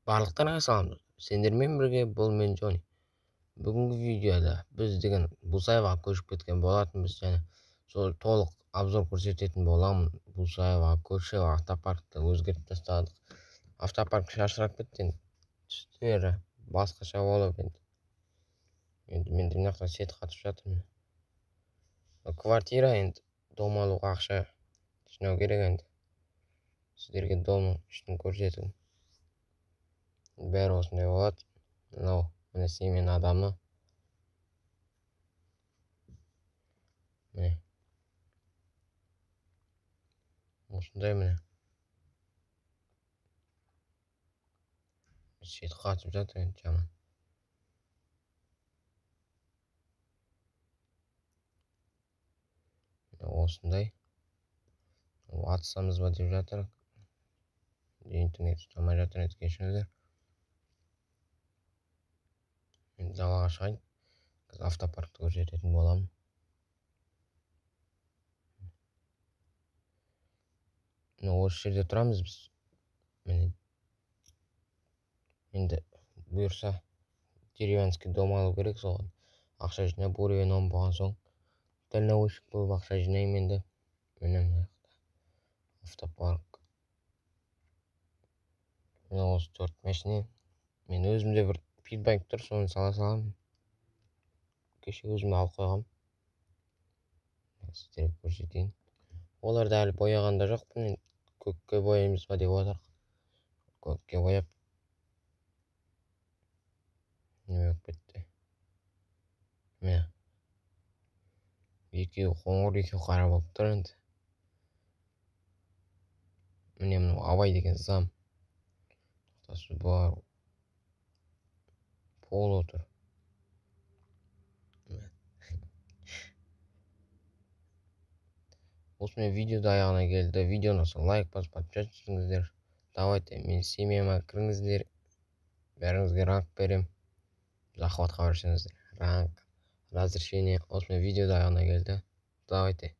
Барлықтарыңа салам. Сендермен бірге бұл мен Джони. Бүгінгі видеода біз деген Бусаеваға көшіп кеткен болатынбыз және сол толық обзор көрсететін боламын. Бусаеваға көшіп автопаркті өзгертіп тастадық. Автопарк шашырап кетті. Түстері басқаша болып енді. Мен мына жақта сет қатып жатырмын. Квартира енді дом алуға ақша жинау керек енді. Сіздерге домның ішін көрсету. Бәрі осындай болады. Мынау міне семен адамы. Міне. Осындай міне. Сет қатып жатыр енді жаман. Осындай. Атысамыз ба деп жатыр. Интернет ұстамай жатыр, кешіріңіздер. Енді залаға шығайын. Автопаркті көрсететін боламын. Осы жерде тұрамыз біз. Міне. Енді бұйырса деревенский дом алу керек, соған ақша жинап, уровень 10 болған соң дальнобойщик болып ақша жинаймын енді. Міне мына автопарк. Міне осы 4 машина. Мен өзімде бір питбайк тұр, соны сала саламын. Кеше өзім алып қойғам. Сіздерге көрсетейін. Оларды әлі бояғанда жоқпын. Көкке бояймыз ба деп отыр. Көкке бояп. Не болып кетті. Міне. Екеуі қоңыр, екеуі қара болып тұр енді. Міне мынау Абай деген зам. Тоқтасы бар. Пол отыр. Осымен видеода аяғына келді. Видеоны лайк басып подписчикіңіздер. Давайте мен семьяма кіріңіздер. Бәріңізге ранг берем. Захватқа барсаңыздар. Ранг. Разрешение. Осымен видеода аяғына келді. Давайте.